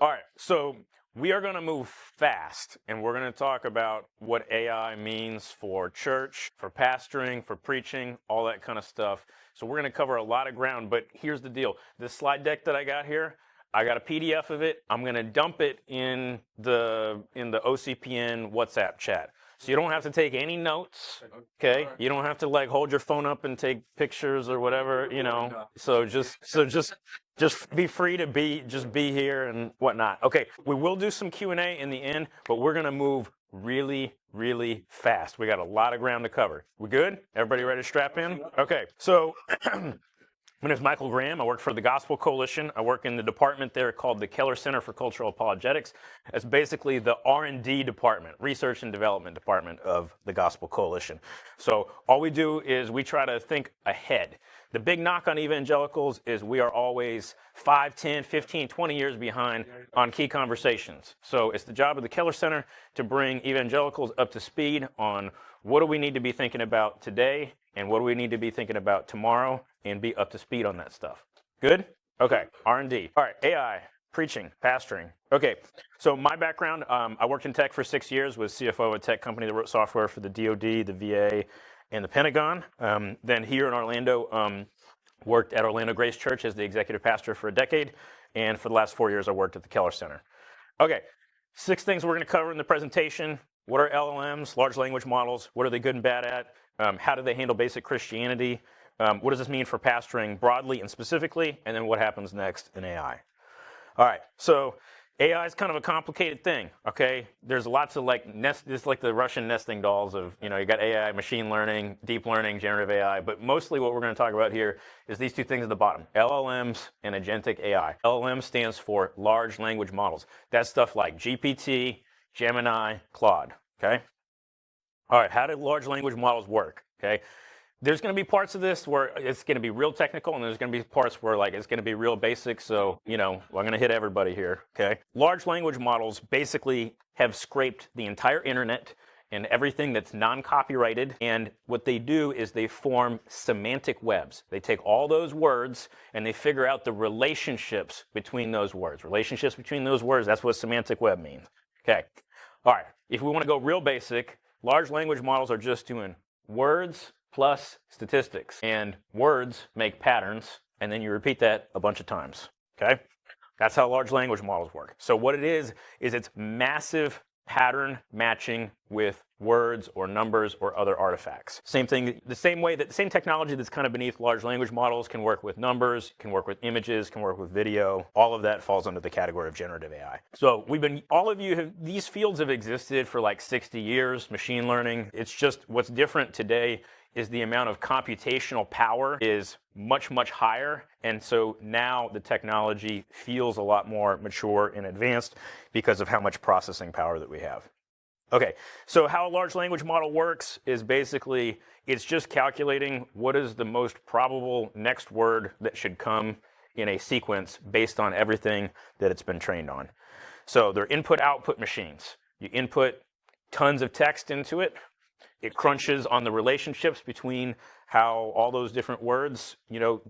All right, so we are going to move fast, and we're going to talk about what AI means for church, for pastoring, for preaching, all that kind of stuff. So we're going to cover a lot of ground, but here's the deal. This slide deck that I got here, I got a PDF of it. I'm going to dump it in the OCPN WhatsApp chat. So you don't have to take any notes, okay? You don't have to like hold your phone up and take pictures or whatever, you know. So just be free to be here and whatnot. Okay, we will do some Q&A in the end, but we're gonna move really, really fast. We got a lot of ground to cover. We good? Everybody ready to strap in? Okay, so my name is Michael Graham. I work for the Gospel Coalition. I work in the department there called the Keller Center for Cultural Apologetics. It's basically the R&D department, research and development department of the Gospel Coalition. So all we do is we try to think ahead. The big knock on evangelicals is we are always 5, 10, 15, 20 years behind on key conversations. So it's the job of the Keller Center to bring evangelicals up to speed on what do we need to be thinking about today and what do we need to be thinking about tomorrow and be up to speed on that stuff. Good? Okay, R&D. All right, AI, preaching, pastoring. Okay, so my background, I worked in tech for 6 years, was CFO of a tech company that wrote software for the DoD, the VA, and the Pentagon. Then here in Orlando, worked at Orlando Grace Church as the executive pastor for a decade, and for the last 4 years I worked at the Keller Center. Okay, 6 things we're going to cover in the presentation. What are LLMs, large language models? What are they good and bad at? How do they handle basic Christianity? What does this mean for pastoring broadly and specifically? And then what happens next in AI? All right, so AI is kind of a complicated thing, okay? There's lots of it's like the Russian nesting dolls of, you got AI, machine learning, deep learning, generative AI, but mostly what we're going to talk about here is these 2 things at the bottom, LLMs and agentic AI. LLM stands for large language models. That's stuff like GPT, Gemini, Claude, okay? All right, how do large language models work, okay? There's going to be parts of this where it's going to be real technical, and there's going to be parts where it's going to be real basic, so, I'm going to hit everybody here, okay? Large language models basically have scraped the entire internet and everything that's non-copyrighted, and what they do is they form semantic webs. They take all those words and they figure out the relationships between those words. Relationships between those words, that's what semantic web means, okay? All right, if we want to go real basic, large language models are just doing words plus statistics, and words make patterns, and then you repeat that a bunch of times, okay? That's how large language models work. So what it is it's massive pattern matching with words or numbers or other artifacts. Same thing, the same technology that's kind of beneath large language models can work with numbers, can work with images, can work with video. All of that falls under the category of generative AI. So these fields have existed for like 60 years, machine learning. It's just what's different today is the amount of computational power is much, much higher. And so now the technology feels a lot more mature and advanced because of how much processing power that we have. Okay, so how a large language model works is basically it's just calculating what is the most probable next word that should come in a sequence based on everything that it's been trained on. So they're input-output machines. You input tons of text into it. It crunches on the relationships between how all those different words,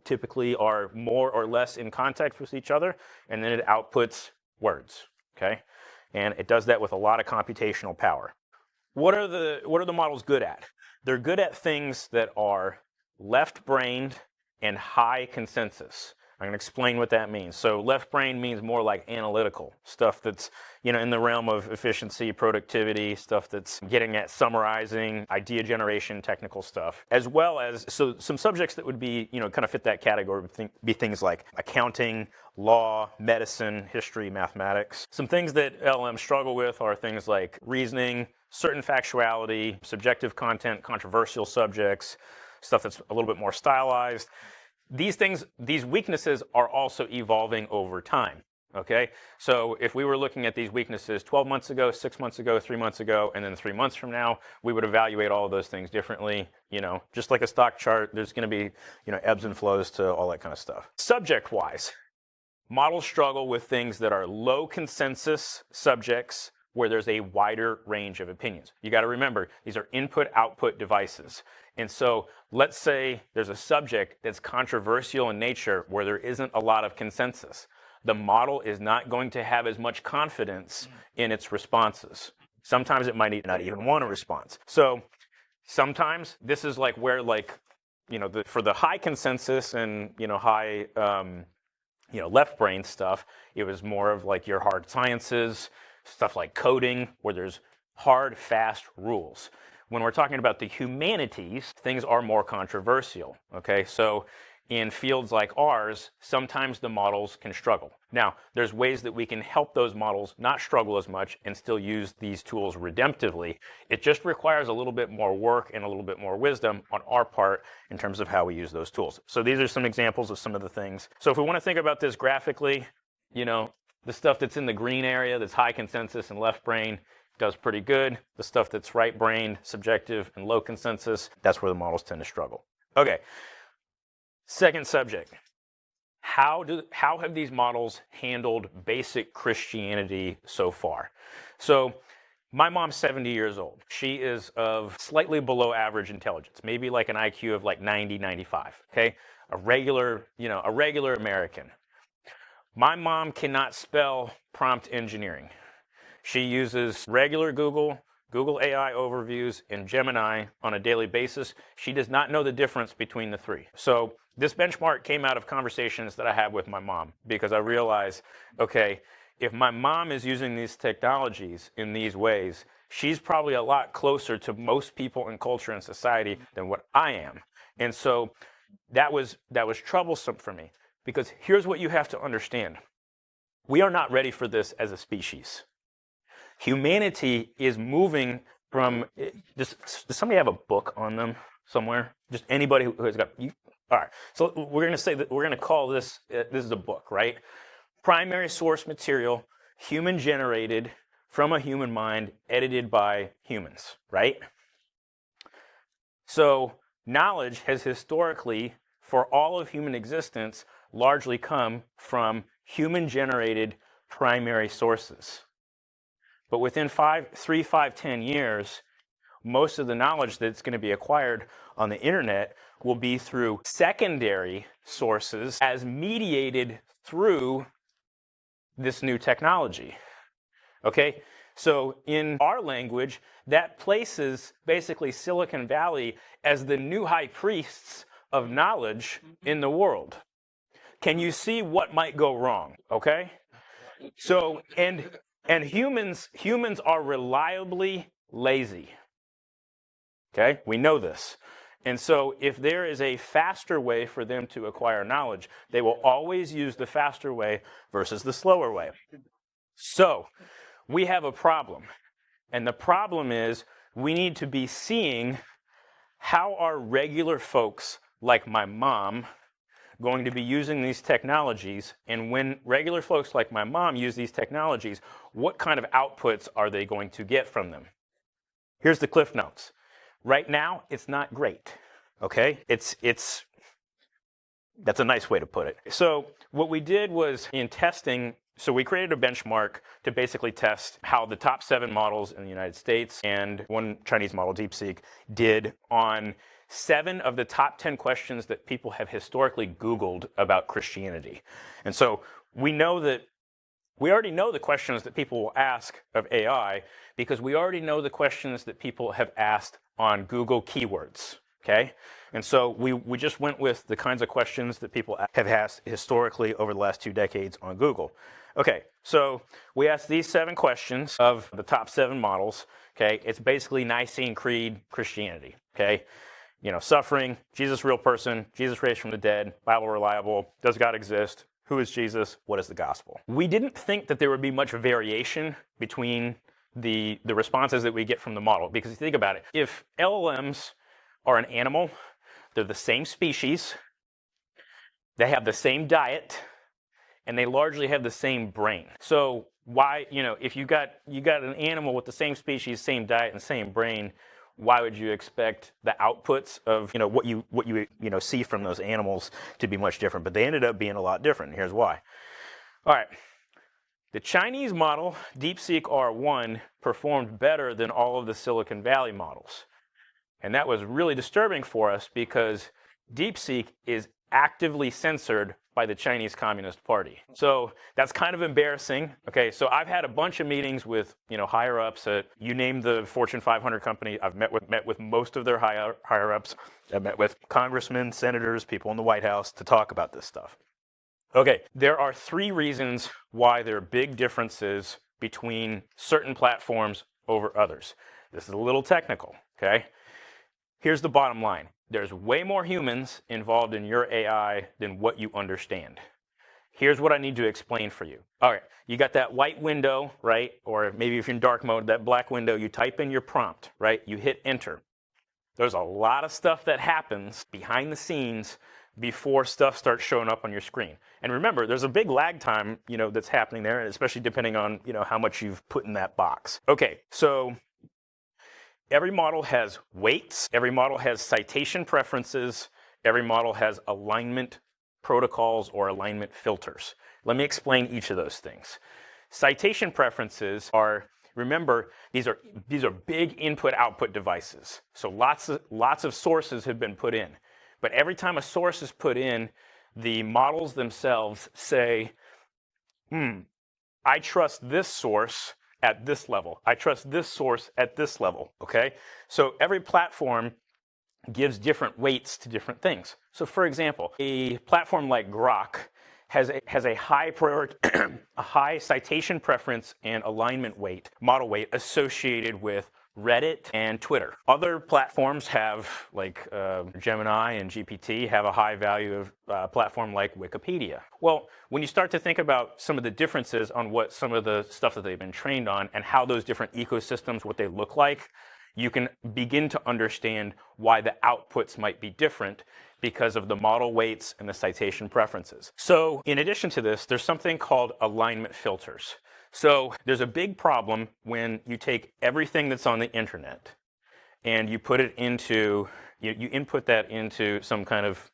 typically are more or less in context with each other, and then it outputs words, okay? And it does that with a lot of computational power. What are the models good at? They're good at things that are left-brained and high consensus. I'm going to explain what that means. So left brain means more like analytical stuff that's, in the realm of efficiency, productivity, stuff that's getting at summarizing, idea generation, technical stuff, as well as, so some subjects that would be, kind of fit that category would be things like accounting, law, medicine, history, mathematics. Some things that LLMs struggle with are things like reasoning, certain factuality, subjective content, controversial subjects, stuff that's a little bit more stylized. These weaknesses are also evolving over time, okay? So if we were looking at these weaknesses 12 months ago, 6 months ago, 3 months ago, and then 3 months from now, we would evaluate all of those things differently, just like a stock chart, there's going to be, ebbs and flows to all that kind of stuff. Subject-wise, models struggle with things that are low consensus subjects where there's a wider range of opinions. You got to remember, these are input-output devices. And so let's say there's a subject that's controversial in nature where there isn't a lot of consensus. the model is not going to have as much confidence in its responses. Sometimes it might not even want a response. So sometimes this is like where, like, for the high consensus and, high, left brain stuff, it was more of like your hard sciences, stuff like coding, where there's hard, fast rules. When we're talking about the humanities, things are more controversial, okay? So in fields like ours, sometimes the models can struggle. Now, there's ways that we can help those models not struggle as much and still use these tools redemptively. It just requires a little bit more work and a little bit more wisdom on our part in terms of how we use those tools. So these are some examples of some of the things. So if we want to think about this graphically, the stuff that's in the green area, that's high consensus and left brain, does pretty good. The stuff that's right-brained, subjective, and low consensus, that's where the models tend to struggle. Okay, second subject. How have these models handled basic Christianity so far? So my mom's 70 years old. She is of slightly below average intelligence, maybe like an IQ of like 90, 95, okay? A regular American. My mom cannot spell prompt engineering. She uses regular Google AI overviews, and Gemini on a daily basis. She does not know the difference between the three. So this benchmark came out of conversations that I had with my mom, because I realized, okay, if my mom is using these technologies in these ways, she's probably a lot closer to most people in culture and society than what I am. And so that was troublesome for me, because here's what you have to understand. We are not ready for this as a species. Humanity is moving from, does somebody have a book on them somewhere? Just anybody who has got, all right. So we're going to say that we're going to call this, this is a book, right? Primary source material, human generated, from a human mind, edited by humans, right? So knowledge has historically, for all of human existence, largely come from human generated primary sources. But within 3, 5, 10 years, most of the knowledge that's going to be acquired on the internet will be through secondary sources as mediated through this new technology. Okay? So in our language, that places basically Silicon Valley as the new high priests of knowledge in the world. Can you see what might go wrong? Okay? So, and humans are reliably lazy. Okay? We know this. And so if there is a faster way for them to acquire knowledge, they will always use the faster way versus the slower way. So we have a problem. And the problem is we need to be seeing how are regular folks like my mom going to be using these technologies, and when regular folks like my mom use these technologies, what kind of outputs are they going to get from them? Here's the Cliff Notes. Right now, it's not great, okay? That's a nice way to put it. So what we did was, in testing, so we created a benchmark to basically test how the top 7 models in the United States and one Chinese model, DeepSeek, did on 7 of the top 10 questions that people have historically Googled about Christianity. And so we already know the questions that people will ask of AI, because we already know the questions that people have asked on Google keywords, okay? And so we just went with the kinds of questions that people have asked historically over the last 2 decades on Google. Okay, so we asked these 7 questions of the top 7 models, okay? It's basically Nicene Creed Christianity, okay? Suffering, Jesus real person, Jesus raised from the dead, Bible reliable, does God exist, who is Jesus, what is the gospel? We didn't think that there would be much variation between the responses that we get from the model, because if you think about it, if LLMs are an animal, they're the same species, they have the same diet, and they largely have the same brain. So why, if you got an animal with the same species, same diet, and same brain, why would you expect the outputs of what you see from those animals to be much different? But they ended up being a lot different. Here's why. All right. The Chinese model, DeepSeek R1, performed better than all of the Silicon Valley models. And that was really disturbing for us, because DeepSeek is actively censored by the Chinese Communist Party. So that's kind of embarrassing. Okay, so I've had a bunch of meetings with higher ups at, you name the Fortune 500 company. I've met with most of their higher ups. I've met with congressmen, senators, people in the White House to talk about this stuff. Okay, there are 3 reasons why there are big differences between certain platforms over others. This is a little technical, okay? Here's the bottom line. There's way more humans involved in your AI than what you understand. Here's what I need to explain for you. All right, you got that white window, right? Or maybe if you're in dark mode, that black window, you type in your prompt, right? You hit enter. There's a lot of stuff that happens behind the scenes before stuff starts showing up on your screen. And remember, there's a big lag time, that's happening there, especially depending on, how much you've put in that box. Okay, so every model has weights, every model has citation preferences, every model has alignment protocols or alignment filters. Let me explain each of those things. Citation preferences are, remember, these are big input-output devices. So lots of sources have been put in. But every time a source is put in, the models themselves say, I trust this source at this level. I trust this source at this level, okay? So every platform gives different weights to different things. So for example, a platform like Grok has a high priority, a high citation preference and alignment weight, model weight associated with Reddit and Twitter. Other platforms have, like Gemini and GPT, have a high value of a platform like Wikipedia. Well, when you start to think about some of the differences on what some of the stuff that they've been trained on and how those different ecosystems, what they look like, you can begin to understand why the outputs might be different because of the model weights and the citation preferences. So in addition to this, there's something called alignment filters. So there's a big problem when you take everything that's on the internet and you put it into, you input that into some kind of,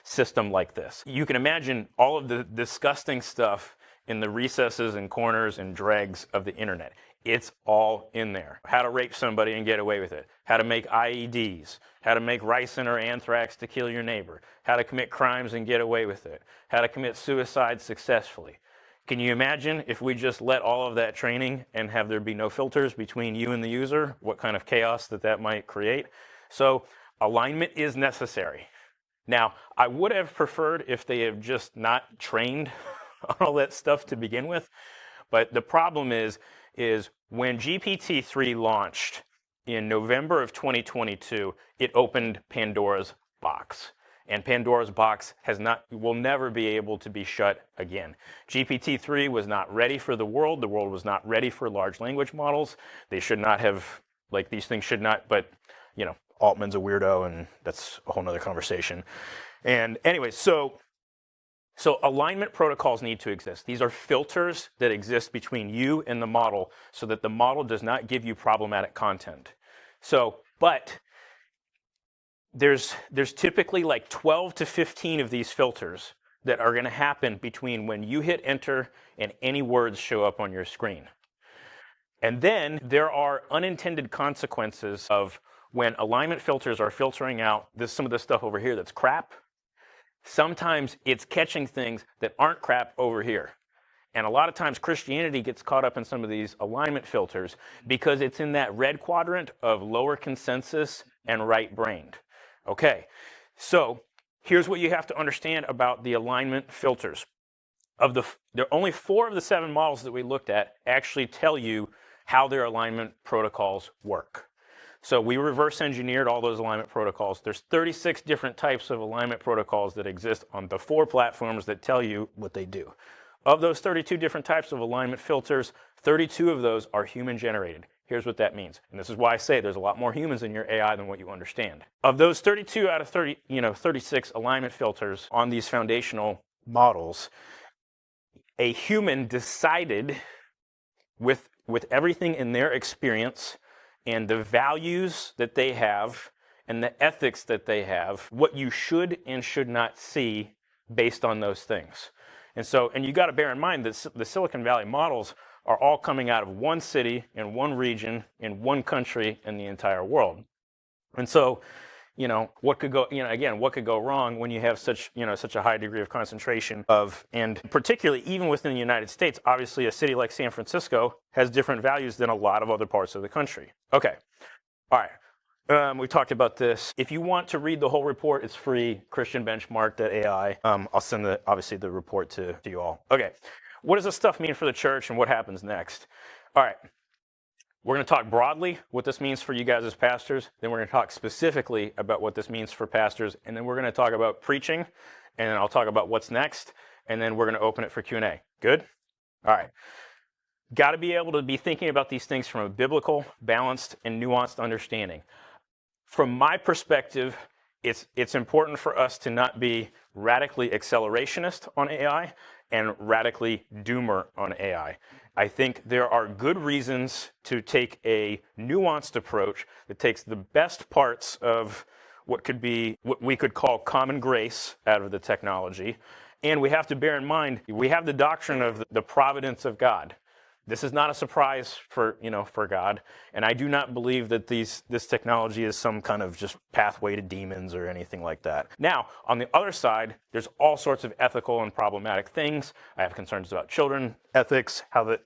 system like this. You can imagine all of the disgusting stuff in the recesses and corners and dregs of the internet. It's all in there. How to rape somebody and get away with it. How to make IEDs. How to make ricin or anthrax to kill your neighbor. How to commit crimes and get away with it. How to commit suicide successfully. Can you imagine if we just let all of that training and have there be no filters between you and the user, what kind of chaos that might create? So alignment is necessary. Now, I would have preferred if they have just not trained on all that stuff to begin with, but the problem is when GPT-3 launched in November of 2022, it opened Pandora's box. And Pandora's box will never be able to be shut again. GPT-3 was not ready for the world. The world was not ready for large language models. They should not have, these things should not, but, Altman's a weirdo, and that's a whole nother conversation. And anyway, so alignment protocols need to exist. These are filters that exist between you and the model so that the model does not give you problematic content. But there's typically like 12 to 15 of these filters that are going to happen between when you hit enter and any words show up on your screen. And then there are unintended consequences of when alignment filters are filtering out some of the stuff over here that's crap. Sometimes it's catching things that aren't crap over here. And a lot of times Christianity gets caught up in some of these alignment filters because it's in that red quadrant of lower consensus and right-brained. Okay, so here's what you have to understand about the alignment filters. There are only 4 of the 7 models that we looked at actually tell you how their alignment protocols work. So we reverse engineered all those alignment protocols. There's 36 different types of alignment protocols that exist on the 4 platforms that tell you what they do. Of those 32 different types of alignment filters, 32 of those are human generated. Here's what that means. And this is why I say there's a lot more humans in your AI than what you understand. Of those 32 out of 36 alignment filters on these foundational models, a human decided with everything in their experience and the values that they have and the ethics that they have, what you should and should not see based on those things. And you got to bear in mind that the Silicon Valley models are all coming out of one city in one region in one country in the entire world. And so, what could go, again, what could go wrong when you have such a high degree of concentration of, and particularly even within the United States, obviously a city like San Francisco has different values than a lot of other parts of the country. Okay, all right. We talked about this. If you want to read the whole report, it's free, christianbenchmark.ai. I'll send obviously the report to you all. Okay, what does this stuff mean for the church and what happens next? All right. We're going to talk broadly what this means for you guys as pastors. Then we're going to talk specifically about what this means for pastors. And then we're going to talk about preaching. And then I'll talk about what's next. And then we're going to open it for Q&A. Good? All right. Got to be able to be thinking about these things from a biblical, balanced, and nuanced understanding. From my perspective, it's important for us to not be radically accelerationist on AI and radically doomer on AI. I think there are good reasons to take a nuanced approach that takes the best parts of what we could call common grace out of the technology. And we have to bear in mind, we have the doctrine of the providence of God. This is not a surprise for God, and I do not believe that this technology is some kind of just pathway to demons or anything like that. Now, on the other side, there's all sorts of ethical and problematic things. I have concerns about children ethics, how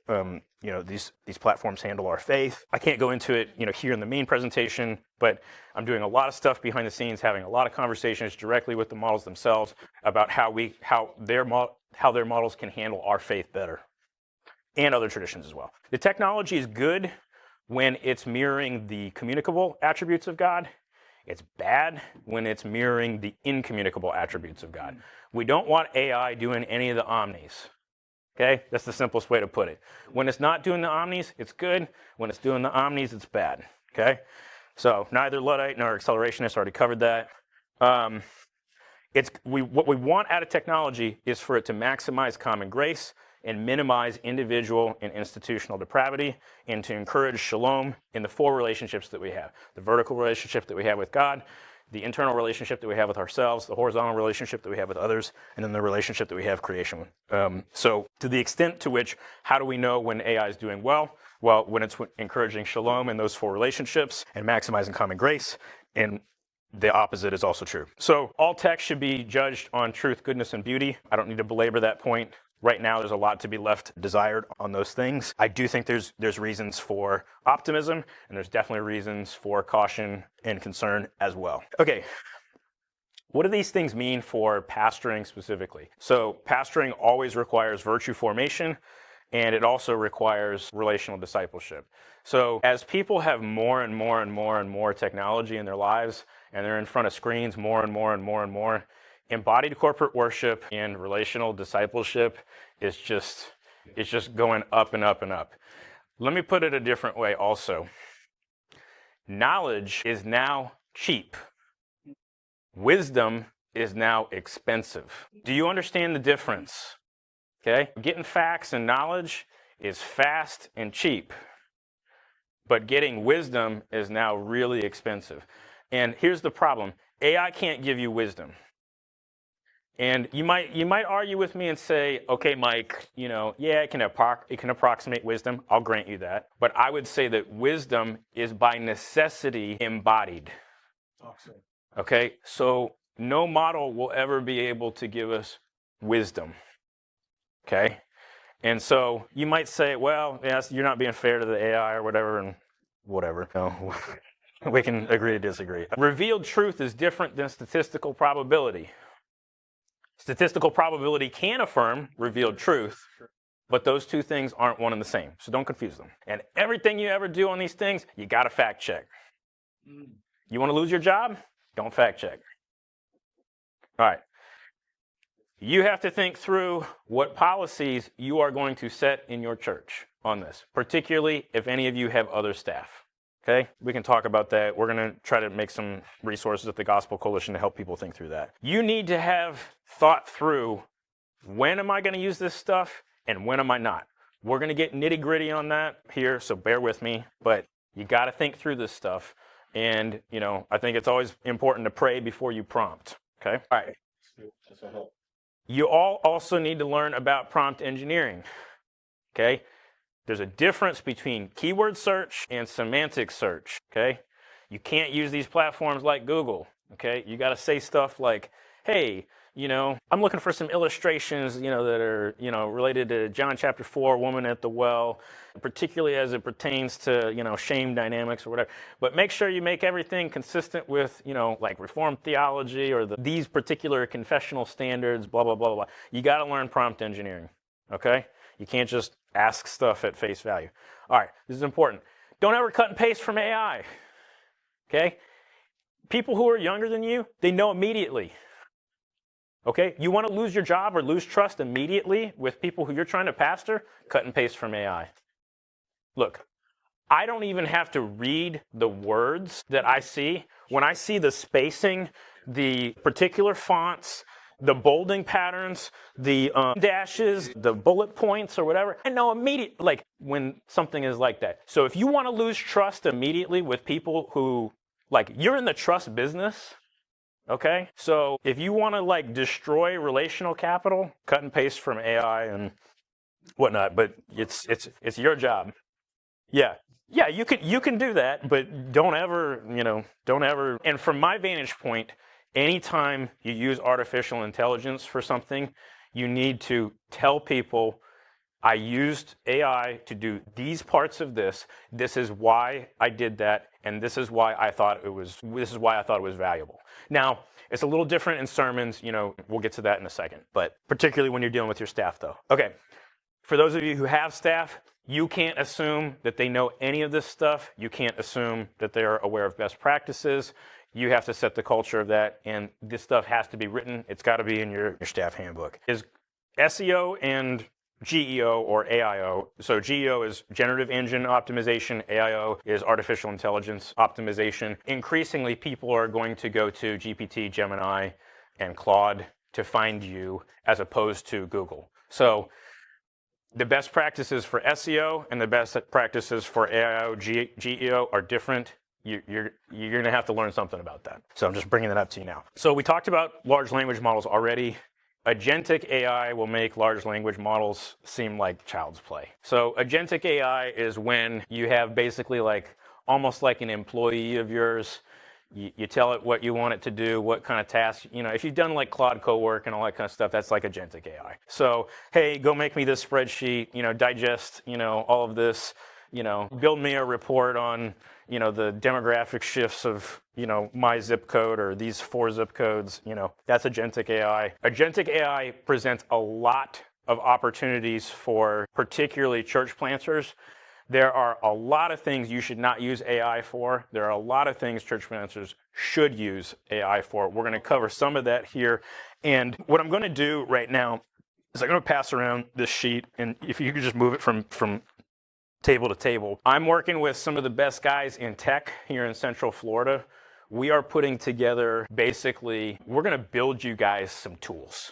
these platforms handle our faith. I can't go into it, here in the main presentation, but I'm doing a lot of stuff behind the scenes, having a lot of conversations directly with the models themselves about how their models can handle our faith better. And other traditions as well. The technology is good when it's mirroring the communicable attributes of God. It's bad when it's mirroring the incommunicable attributes of God. We don't want AI doing any of the omnis. Okay? That's the simplest way to put it. When it's not doing the omnis, it's good. When it's doing the omnis, it's bad. Okay? So neither Luddite nor accelerationist already covered that. What we want out of technology is for it to maximize common grace and minimize individual and institutional depravity, and to encourage shalom in the four relationships that we have. The vertical relationship that we have with God, the internal relationship that we have with ourselves, the horizontal relationship that we have with others, and then the relationship that we have creation. So to the extent to which, how do we know when AI is doing well? Well, when it's encouraging shalom in those four relationships and maximizing common grace, and the opposite is also true. So all text should be judged on truth, goodness, and beauty. I don't need to belabor that point. Right now, there's a lot to be left desired on those things. I do think there's reasons for optimism, and there's definitely reasons for caution and concern as well. Okay, what do these things mean for pastoring specifically? So pastoring always requires virtue formation, and it also requires relational discipleship. So as people have more and more and more and more technology in their lives, and they're in front of screens more and more and more and more, embodied corporate worship and relational discipleship is just going up and up and up. Let me put it a different way also. Knowledge is now cheap. Wisdom is now expensive. Do you understand the difference? Okay? Getting facts and knowledge is fast and cheap, but getting wisdom is now really expensive. And here's the problem. AI can't give you wisdom. And you might argue with me and say, okay, Mike, it can approximate wisdom. I'll grant you that. But I would say that wisdom is by necessity embodied. Okay, so no model will ever be able to give us wisdom. Okay, and so you might say, well, yes, you're not being fair to the AI or whatever, and whatever. No, we can agree to disagree. Revealed truth is different than statistical probability. Statistical probability can affirm revealed truth, but those two things aren't one and the same. So don't confuse them. And everything you ever do on these things, you got to fact check. You want to lose your job? Don't fact check. All right. You have to think through what policies you are going to set in your church on this, particularly if any of you have other staff. Okay, we can talk about that. We're going to try to make some resources at the Gospel Coalition to help people think through that. You need to have thought through, when am I going to use this stuff and when am I not? We're going to get nitty gritty on that here, so bear with me, but you got to think through this stuff. And, I think it's always important to pray before you prompt. Okay, all right. You all also need to learn about prompt engineering. Okay. There's a difference between keyword search and semantic search, okay? You can't use these platforms like Google. Okay, you got to say stuff like, hey, I'm looking for some illustrations, that are, related to John chapter 4, woman at the well, particularly as it pertains to, shame dynamics or whatever. But make sure you make everything consistent with, like Reformed theology or these particular confessional standards, blah, blah, blah, blah. You got to learn prompt engineering, okay? You can't just ask stuff at face value. All right, this is important. Don't ever cut and paste from AI, okay? People who are younger than you, they know immediately. Okay, you want to lose your job or lose trust immediately with people who you're trying to pastor? Cut and paste from AI. Look, I don't even have to read the words that I see. When I see the spacing, the particular fonts, the bolding patterns, the dashes, the bullet points or whatever, I know immediately, like when something is like that. So if you want to lose trust immediately with people who, like, you're in the trust business, okay? So if you want to like destroy relational capital, cut and paste from AI and whatnot, but it's your job. Yeah. Yeah, you can do that, but don't ever. And from my vantage point, anytime you use artificial intelligence for something, you need to tell people, I used AI to do these parts of this. This is why I did that, and this is why I thought it was valuable. Now, it's a little different in sermons, we'll get to that in a second, but particularly when you're dealing with your staff though. Okay. For those of you who have staff, you can't assume that they know any of this stuff. You can't assume that they're aware of best practices. You have to set the culture of that, and this stuff has to be written. It's got to be in your staff handbook. Is SEO and GEO or AIO. So GEO is generative engine optimization. AIO is artificial intelligence optimization. Increasingly, people are going to go to GPT, Gemini, and Claude to find you as opposed to Google. So the best practices for SEO and the best practices for AIO, GEO are different. You're going to have to learn something about that. So I'm just bringing that up to you now. So we talked about large language models already. Agentic AI will make large language models seem like child's play. So agentic AI is when you have basically like almost like an employee of yours. You tell it what you want it to do, what kind of tasks. If you've done like Claude Cowork and all that kind of stuff, that's like agentic AI. So, hey, go make me this spreadsheet, digest, all of this, build me a report on, the demographic shifts of, my zip code or these 4 zip codes, that's agentic AI. Agentic AI presents a lot of opportunities for particularly church planters. There are a lot of things you should not use AI for. There are a lot of things church planters should use AI for. We're going to cover some of that here. And what I'm going to do right now is I'm going to pass around this sheet. And if you could just move it from table to table. I'm working with some of the best guys in tech here in Central Florida. We are putting together, basically, we're going to build you guys some tools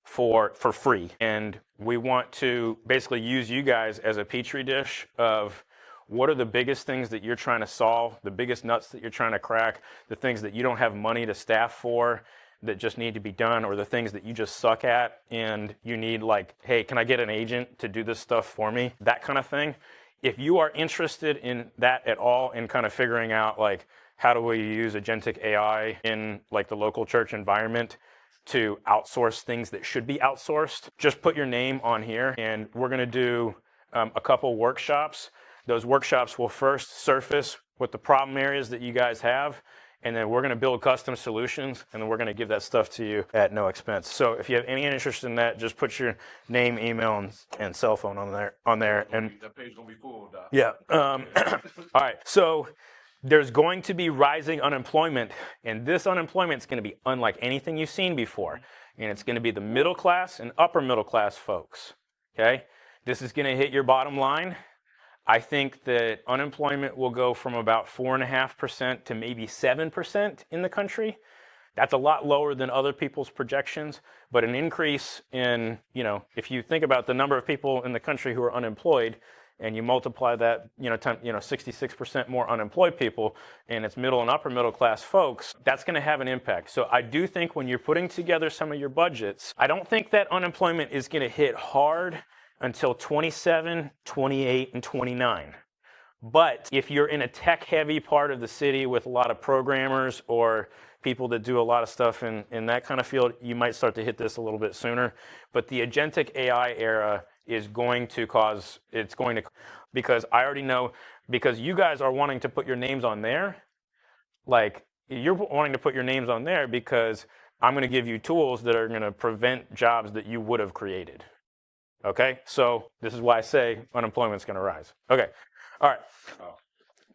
for free. And we want to basically use you guys as a petri dish of what are the biggest things that you're trying to solve, the biggest nuts that you're trying to crack, the things that you don't have money to staff for that just need to be done, or the things that you just suck at and you need like, hey, can I get an agent to do this stuff for me? That kind of thing. If you are interested in that at all, in kind of figuring out like, how do we use agentic AI in like the local church environment to outsource things that should be outsourced, just put your name on here, and we're going to do a couple workshops. Those workshops will first surface what the problem areas that you guys have, and then we're going to build custom solutions, and then we're going to give that stuff to you at no expense. So if you have any interest in that, just put your name, email, and cell phone on there. And that page gonna be full. Doc. Yeah. All right. So there's going to be rising unemployment, and this unemployment is going to be unlike anything you've seen before. And it's going to be the middle class and upper middle class folks. Okay? This is going to hit your bottom line. I think that unemployment will go from about 4.5% to maybe 7% in the country. That's a lot lower than other people's projections, but an increase in, if you think about the number of people in the country who are unemployed, and you multiply that, 66% more unemployed people, and it's middle and upper middle class folks, that's going to have an impact. So I do think when you're putting together some of your budgets, I don't think that unemployment is going to hit hard until 27, 28, and 29. But if you're in a tech-heavy part of the city with a lot of programmers or people that do a lot of stuff in that kind of field, you might start to hit this a little bit sooner. But the agentic AI era is going to cause, because I already know, because you guys are wanting to put your names on there, like you're wanting to put your names on there because I'm going to give you tools that are going to prevent jobs that you would have created. Okay, so this is why I say unemployment's going to rise. Okay, all right.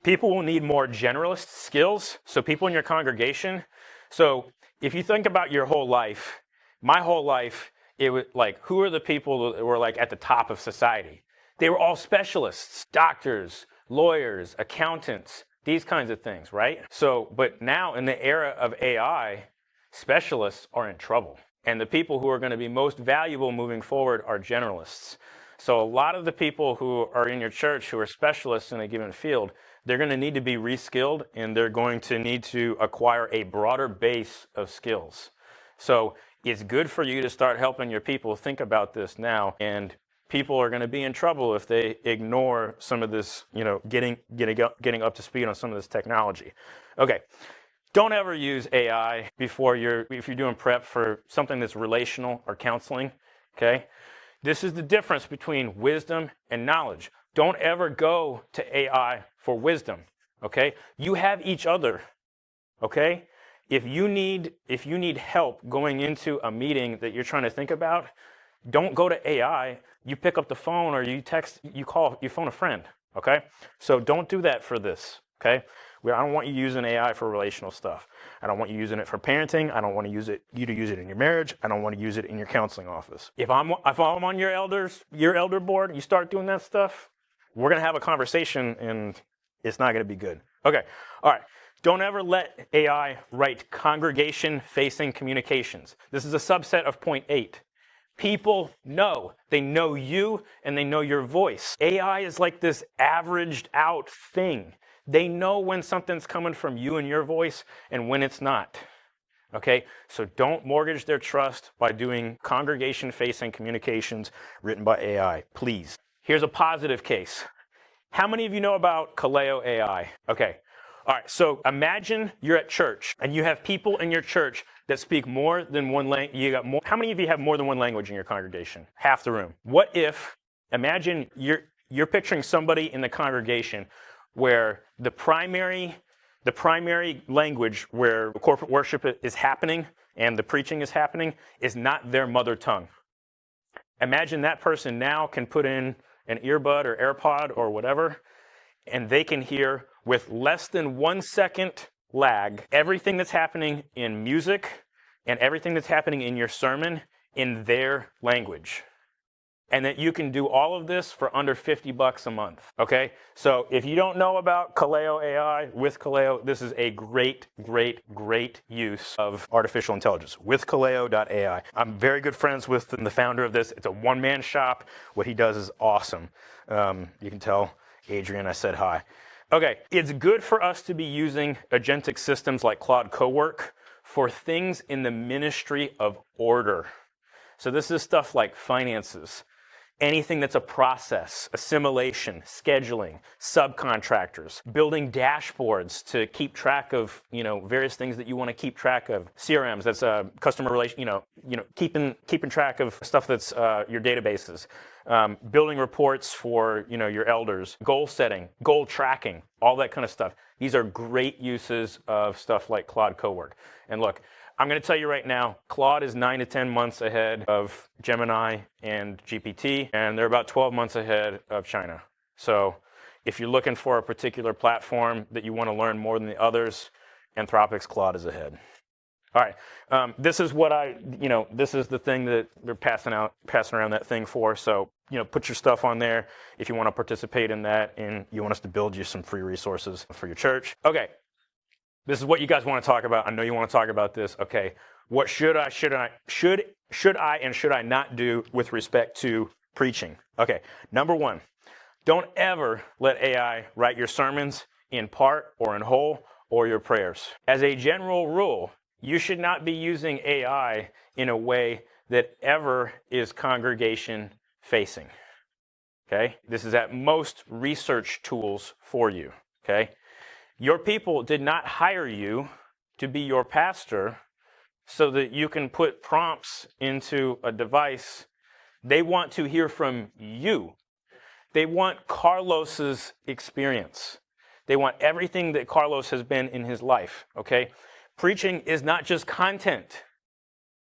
People will need more generalist skills. So people in your congregation. So if you think about your whole life, my whole life, it was like, who are the people that were like at the top of society? They were all specialists, doctors, lawyers, accountants, these kinds of things, right? So, but now in the era of AI, specialists are in trouble. And the people who are going to be most valuable moving forward are generalists. So a lot of the people who are in your church who are specialists in a given field, they're going to need to be reskilled, and they're going to need to acquire a broader base of skills. So it's good for you to start helping your people think about this now, and people are going to be in trouble if they ignore some of this, getting up to speed on some of this technology. Okay. Don't ever use AI if you're doing prep for something that's relational or counseling, okay? This is the difference between wisdom and knowledge. Don't ever go to AI for wisdom, okay? You have each other, okay? If you need help going into a meeting that you're trying to think about, don't go to AI. You pick up the phone or you phone a friend, okay? So don't do that for this, okay? I don't want you using AI for relational stuff. I don't want you using it for parenting. I don't want you to use it in your marriage. I don't want to use it in your counseling office. If I'm on your elder board, you start doing that stuff, we're going to have a conversation and it's not going to be good. Okay. All right. Don't ever let AI write congregation-facing communications. This is a subset of point 8. People know. They know you and they know your voice. AI is like this averaged out thing. They know when something's coming from you and your voice and when it's not. Okay? So don't mortgage their trust by doing congregation-facing communications written by AI, please. Here's a positive case. How many of you know about Kaleo AI? Okay. All right, so imagine you're at church and you have people in your church that speak more than one language. How many of you have more than one language in your congregation? Half the room. What if, imagine you're picturing somebody in the congregation where the primary language where corporate worship is happening and the preaching is happening is not their mother tongue. Imagine that person now can put in an earbud or AirPod or whatever, and they can hear with less than 1 second lag everything that's happening in music and everything that's happening in your sermon in their language. And that you can do all of this for under $50 a month, okay? So if you don't know about Kaleo AI, with Kaleo, this is a great, great, great use of artificial intelligence, with Kaleo.ai. I'm very good friends with the founder of this. It's a one-man shop. What he does is awesome. You can tell Adrian I said hi. Okay, it's good for us to be using agentic systems like Claude Cowork for things in the ministry of order. So this is stuff like finances, anything that's a process, assimilation, scheduling, subcontractors, building dashboards to keep track of, various things that you want to keep track of. CRMs, that's a customer relation, keeping track of stuff that's your databases. Building reports for, your elders, goal setting, goal tracking, all that kind of stuff. These are great uses of stuff like Claude Cowork. And look, I'm going to tell you right now, Claude is 9 to 10 months ahead of Gemini and GPT, and they're about 12 months ahead of China. So if you're looking for a particular platform that you want to learn more than the others, Anthropic's Claude is ahead. All right, this is this is the thing that they're passing around that thing for. So, put your stuff on there if you want to participate in that and you want us to build you some free resources for your church. Okay. This is what you guys want to talk about. I know you want to talk about this. Okay. What should I and should I not do with respect to preaching? Okay. Number 1, don't ever let AI write your sermons in part or in whole or your prayers. As a general rule, you should not be using AI in a way that ever is congregation facing. okay? This is at most research tools for you, okay? Your people did not hire you to be your pastor so that you can put prompts into a device. They want to hear from you. They want Carlos's experience. They want everything that Carlos has been in his life, okay? Preaching is not just content.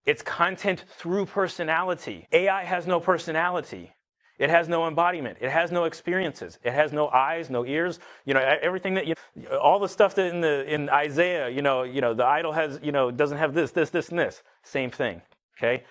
It's content through personality. AI has no personality. It has no embodiment. It has no experiences. It has no eyes, no ears. Everything that all the stuff that in Isaiah, the idol has, doesn't have this, and this. Same thing. Okay?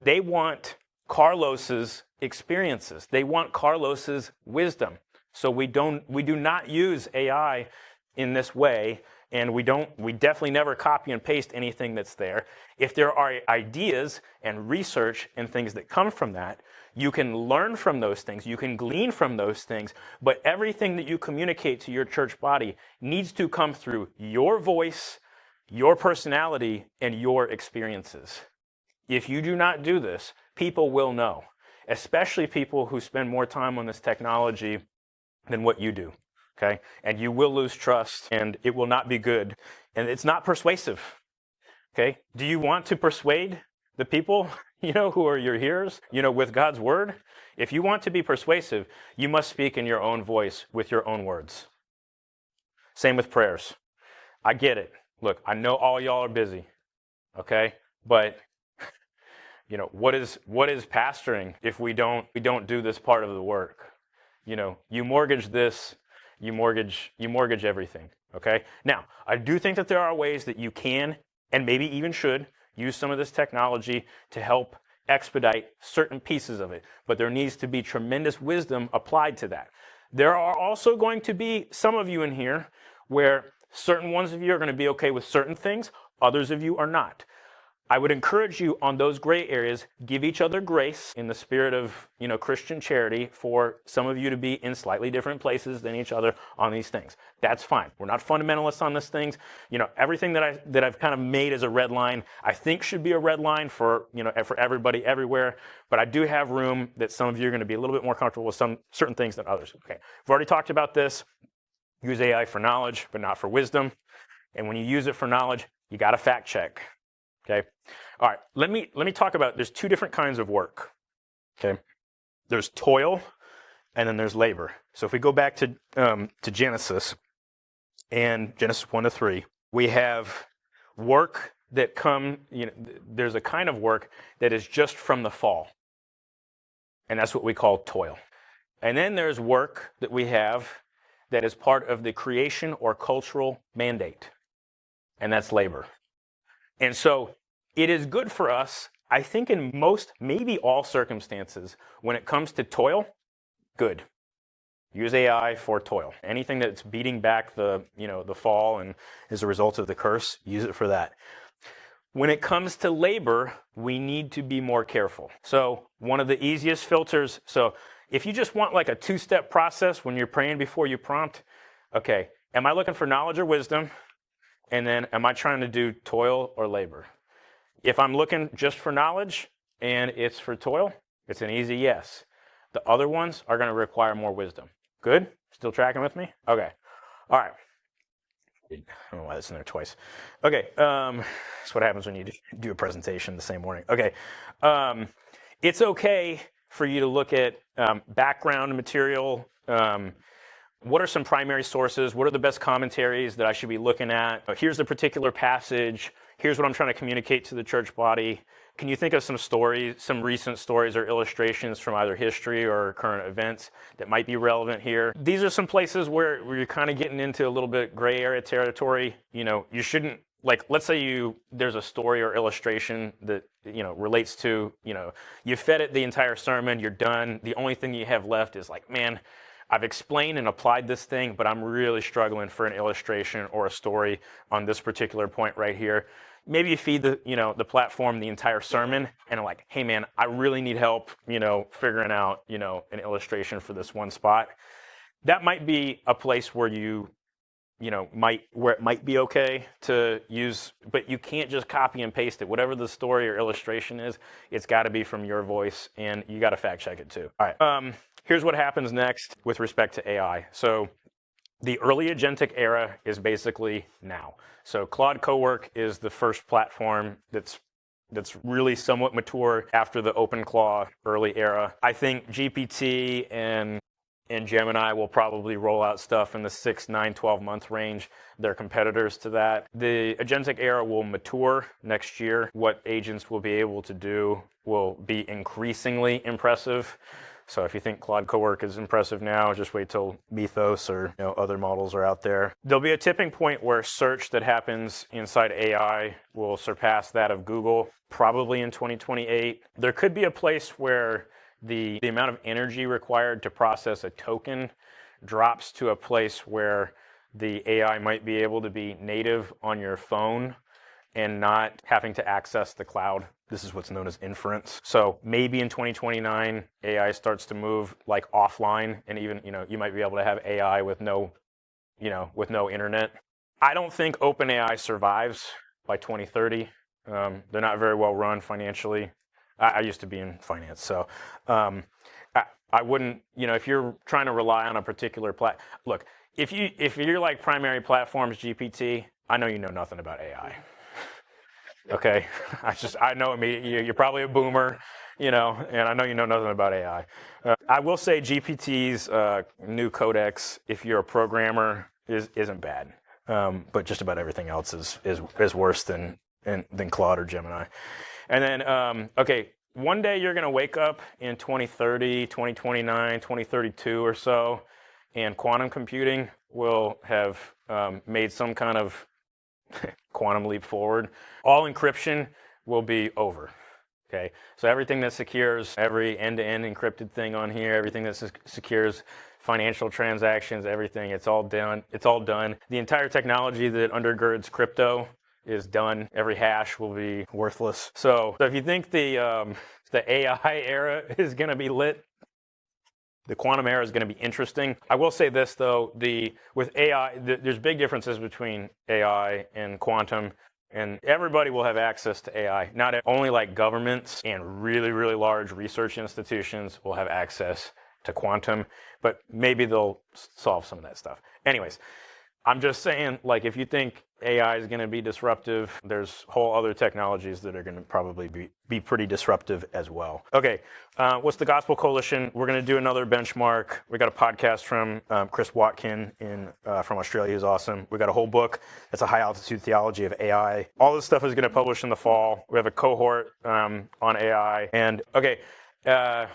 They want Carlos's experiences. They want Carlos's wisdom. So we do not use AI in this way, and we definitely never copy and paste anything that's there. If there are ideas and research and things that come from that, you can learn from those things, you can glean from those things, but everything that you communicate to your church body needs to come through your voice, your personality, and your experiences. If you do not do this, people will know, especially people who spend more time on this technology than what you do, okay? And you will lose trust, and it will not be good, and it's not persuasive, okay? Do you want to persuade the people, who are your hearers, with God's word? If you want to be persuasive, you must speak in your own voice with your own words. Same with prayers. I get it. Look, I know all y'all are busy, okay? But what is pastoring if we don't do this part of the work? You mortgage this, you mortgage everything, okay? Now, I do think that there are ways that you can, and maybe even should, use some of this technology to help expedite certain pieces of it, but there needs to be tremendous wisdom applied to that. There are also going to be some of you in here where certain ones of you are going to be okay with certain things, others of you are not. I would encourage you on those gray areas, give each other grace in the spirit of, Christian charity for some of you to be in slightly different places than each other on these things. That's fine. We're not fundamentalists on these things. Everything that I've kind of made as a red line, I think should be a red line for, for everybody everywhere. But I do have room that some of you are going to be a little bit more comfortable with some certain things than others. Okay. We've already talked about this. Use AI for knowledge, but not for wisdom. And when you use it for knowledge, you got to fact check. Okay. All right. Let me talk about, there's two different kinds of work. Okay. There's toil and then there's labor. So if we go back to Genesis and Genesis 1-3, we have work that there's a kind of work that is just from the fall. And that's what we call toil. And then there's work that we have that is part of the creation or cultural mandate. And that's labor. And so it is good for us, I think in most, maybe all circumstances, when it comes to toil, good. Use AI for toil. Anything that's beating back the fall and as a result of the curse, use it for that. When it comes to labor, we need to be more careful. So one of the easiest filters, so if you just want like a two-step process when you're praying before you prompt, okay, am I looking for knowledge or wisdom? And then am I trying to do toil or labor? If I'm looking just for knowledge and it's for toil, it's an easy yes. The other ones are going to require more wisdom. Good? Still tracking with me? Okay. All right. I don't know why that's in there twice. Okay. That's what happens when you do a presentation the same morning. Okay. It's okay for you to look at background material. What are some primary sources? What are the best commentaries that I should be looking at? Here's the particular passage. Here's what I'm trying to communicate to the church body. Can you think of some stories, some recent stories or illustrations from either history or current events that might be relevant here? These are some places where you're kind of getting into a little bit gray area territory. You shouldn't, like, let's say there's a story or illustration that, relates to, you fed it the entire sermon, you're done. The only thing you have left is like, man, I've explained and applied this thing, but I'm really struggling for an illustration or a story on this particular point right here. Maybe you feed the platform the entire sermon and are like, hey man, I really need help, figuring out, an illustration for this one spot. That might be a place where where it might be okay to use, but you can't just copy and paste it. Whatever the story or illustration is, it's got to be from your voice, and you got to fact check it too. All right. Here's what happens next with respect to AI. So the early agentic era is basically now. So Claude Cowork is the first platform that's really somewhat mature after the OpenClaw early era. I think GPT and Gemini will probably roll out stuff in the 6, 9, 12 month range. They're competitors to that. The agentic era will mature next year. What agents will be able to do will be increasingly impressive. So if you think Claude Cowork is impressive now, just wait till Mythos or other models are out there. There'll be a tipping point where search that happens inside AI will surpass that of Google, probably in 2028. There could be a place where the amount of energy required to process a token drops to a place where the AI might be able to be native on your phone and not having to access the cloud. This is what's known as inference. So maybe in 2029, AI starts to move like offline, and even you might be able to have AI with no internet. I don't think OpenAI survives by 2030. They're not very well run financially. I used to be in finance, so I wouldn't. If you're trying to rely on a particular look, if you're like primary platforms, GPT, I know you know nothing about AI. Okay, I know you're probably a boomer, and I know you know nothing about AI. I will say GPT's new codex, if you're a programmer, isn't bad, but just about everything else is worse than Claude or Gemini. And then, okay, one day you're going to wake up in 2030, 2029, 2032 or so, and quantum computing will have made some kind of quantum leap forward. All encryption will be over. Okay, so everything that secures every end-to-end encrypted thing on here, everything that secures financial transactions, everything, it's all done. It's all done. The entire technology that undergirds crypto is done. Every hash will be worthless. So if you think the AI era is going to be lit, the quantum era is going to be interesting. I will say this though, with AI, there's big differences between AI and quantum, and everybody will have access to AI. Not only like governments and really, really large research institutions will have access to quantum, but maybe they'll solve some of that stuff. Anyways, I'm just saying, like, if you think AI is going to be disruptive, there's whole other technologies that are going to probably be pretty disruptive as well. Okay, what's the Gospel Coalition? We're going to do another benchmark. We got a podcast from Chris Watkin from Australia. He's awesome. We got a whole book. It's a high altitude theology of AI. All this stuff is going to publish in the fall. We have a cohort on AI. And okay, I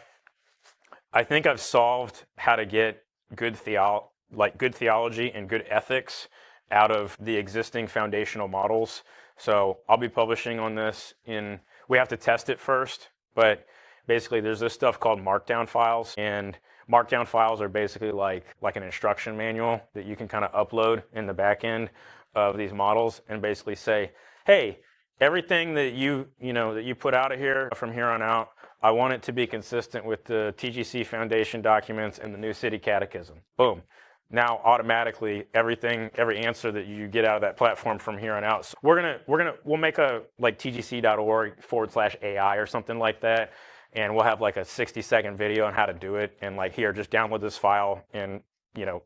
think I've solved how to get good theology and good ethics out of the existing foundational models. So I'll be publishing on this we have to test it first, but basically there's this stuff called markdown files, and markdown files are basically like an instruction manual that you can kind of upload in the back end of these models and basically say, hey, everything that you put out of here from here on out, I want it to be consistent with the TGC Foundation documents and the New City Catechism. Boom. Now automatically every answer that you get out of that platform from here on out. So we'll make a like tgc.org/AI or something like that, and we'll have like a 60-second video on how to do it, and like, here, just download this file, and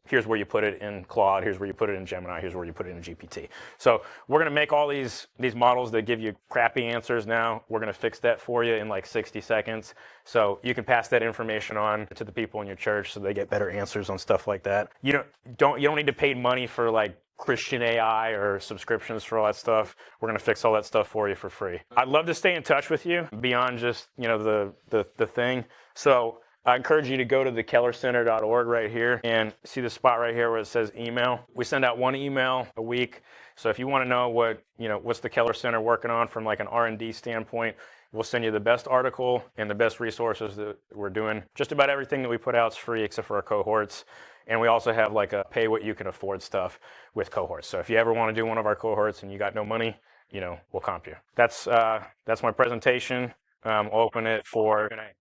here's where you put it in Claude, here's where you put it in Gemini, here's where you put it in GPT. So we're going to make all these models that give you crappy answers now. We're going to fix that for you in like 60 seconds. So you can pass that information on to the people in your church so they get better answers on stuff like that. You don't need to pay money for like Christian AI or subscriptions for all that stuff. We're going to fix all that stuff for you for free. I'd love to stay in touch with you beyond just, the thing. So I encourage you to go to thekellercenter.org right here and see the spot right here where it says email. We send out one email a week. So if you want to know what's the Keller Center working on from like an R&D standpoint, we'll send you the best article and the best resources that we're doing. Just about everything that we put out is free except for our cohorts. And we also have like a pay what you can afford stuff with cohorts. So if you ever want to do one of our cohorts and you got no money, we'll comp you. That's my presentation. I'll open it for Q&A.